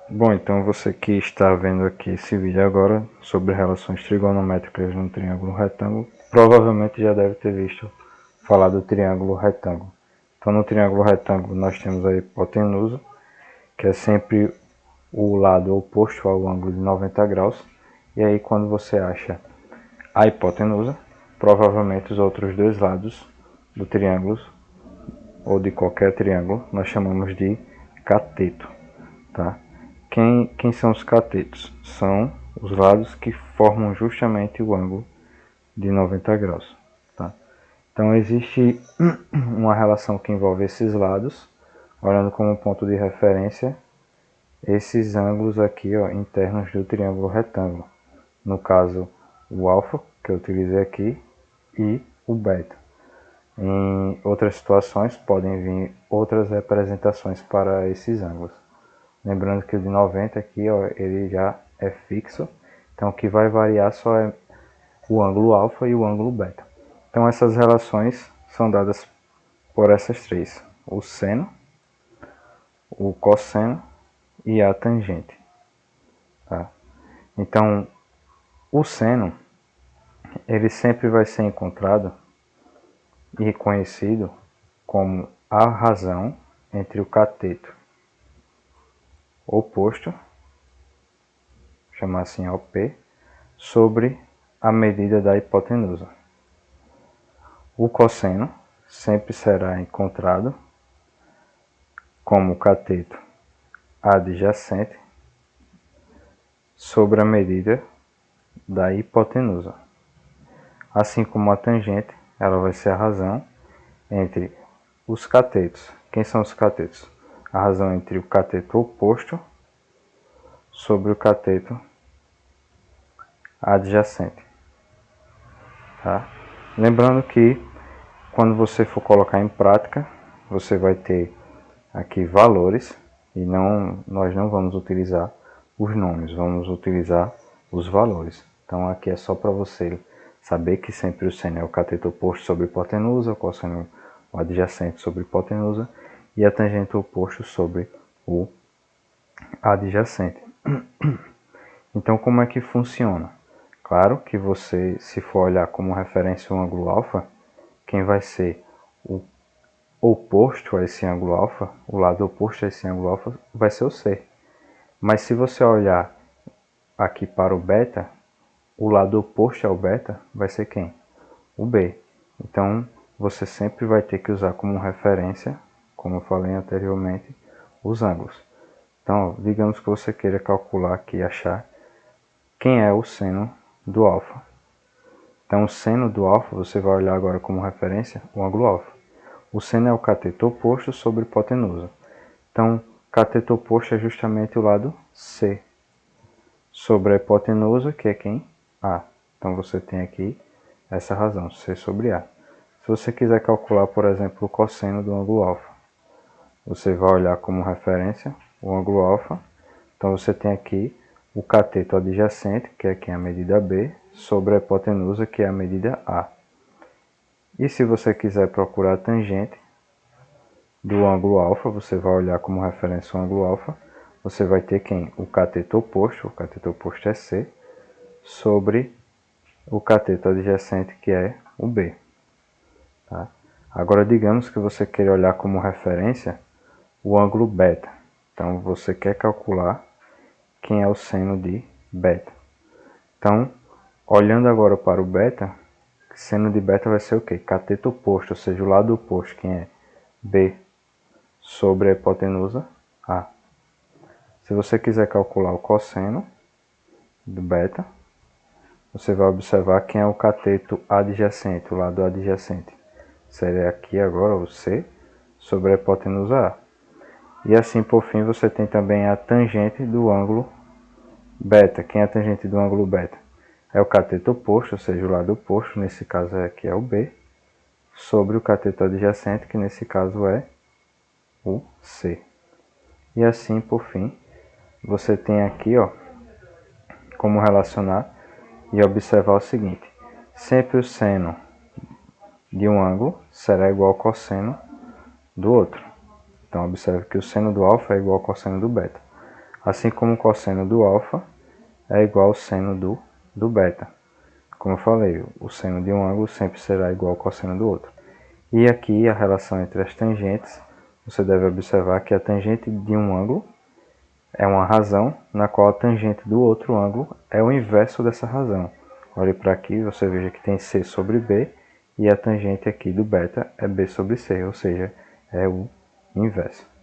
Bom, então você que está vendo aqui esse vídeo agora sobre relações trigonométricas no triângulo retângulo, provavelmente já deve ter visto falar do triângulo retângulo. Então no triângulo retângulo nós temos a hipotenusa, que é sempre o lado oposto ao ângulo de 90 graus. E aí quando você acha a hipotenusa, provavelmente os outros dois lados do triângulo ou de qualquer triângulo nós chamamos de cateto, tá? Quem são os catetos? São os lados que formam justamente o ângulo de 90 graus. Tá? Então existe uma relação que envolve esses lados, olhando como ponto de referência esses ângulos aqui, ó, internos do triângulo retângulo. No caso, o alfa, que eu utilizei aqui, e o beta. Em outras situações podem vir outras representações para esses ângulos. Lembrando que o de 90 aqui, ó, ele já é fixo. Então o que vai variar só é o ângulo alfa e o ângulo beta. Então essas relações são dadas por essas três: o seno, o cosseno e a tangente. Tá? Então o seno ele sempre vai ser encontrado e conhecido como a razão entre o cateto oposto, chamar assim OP, sobre a medida da hipotenusa. O cosseno sempre será encontrado como cateto adjacente sobre a medida da hipotenusa. Assim como a tangente, ela vai ser a razão entre os catetos. Quem são os catetos? A razão entre o cateto oposto sobre o cateto adjacente. Tá? Lembrando que quando você for colocar em prática, você vai ter aqui valores e nós não vamos utilizar os nomes, vamos utilizar os valores. Então aqui é só para você saber que sempre o seno é o cateto oposto sobre hipotenusa, o cosseno o adjacente sobre hipotenusa e a tangente oposto sobre o adjacente. Então como é que funciona? Claro que você, se for olhar como referência o ângulo alfa, quem vai ser o oposto a esse ângulo alfa, o lado oposto a esse ângulo alfa, vai ser o C. Mas se você olhar aqui para o beta, o lado oposto ao beta vai ser quem? O B. Então você sempre vai ter que usar como referência, como eu falei anteriormente, os ângulos. Então, digamos que você queira calcular aqui e achar quem é o seno do alfa. Então, o seno do alfa, você vai olhar agora como referência o ângulo alfa. O seno é o cateto oposto sobre hipotenusa. Então, cateto oposto é justamente o lado C. Sobre a hipotenusa, que é quem? A. Então, você tem aqui essa razão, C sobre A. Se você quiser calcular, por exemplo, o cosseno do ângulo alfa, você vai olhar como referência o ângulo alfa. Então, você tem aqui o cateto adjacente, que é quem é a medida B, sobre a hipotenusa, que é a medida A. E se você quiser procurar a tangente do ângulo alfa, você vai olhar como referência o ângulo alfa, você vai ter quem? O cateto oposto é C, sobre o cateto adjacente, que é o B. Tá? Agora, digamos que você queira olhar como referência o ângulo beta. Então, você quer calcular quem é o seno de beta. Então, olhando agora para o beta, seno de beta vai ser o quê? Cateto oposto, ou seja, o lado oposto, quem é? B, sobre a hipotenusa A. Se você quiser calcular o cosseno do beta, você vai observar quem é o cateto adjacente, o lado adjacente. Seria aqui agora o C sobre a hipotenusa A. E assim, por fim, você tem também a tangente do ângulo beta. Quem é a tangente do ângulo beta? É o cateto oposto, ou seja, o lado oposto, nesse caso aqui é o B, sobre o cateto adjacente, que nesse caso é o C. E assim, por fim, você tem aqui, ó, como relacionar e observar o seguinte: sempre o seno de um ângulo será igual ao cosseno do outro. Então observe que o seno do alfa é igual ao cosseno do beta. Assim como o cosseno do alfa é igual ao seno do beta. Como eu falei, o seno de um ângulo sempre será igual ao cosseno do outro. E aqui a relação entre as tangentes, você deve observar que a tangente de um ângulo é uma razão na qual a tangente do outro ângulo é o inverso dessa razão. Olhe para aqui, você veja que tem C sobre B, e a tangente aqui do beta é B sobre C, ou seja, é o inverso.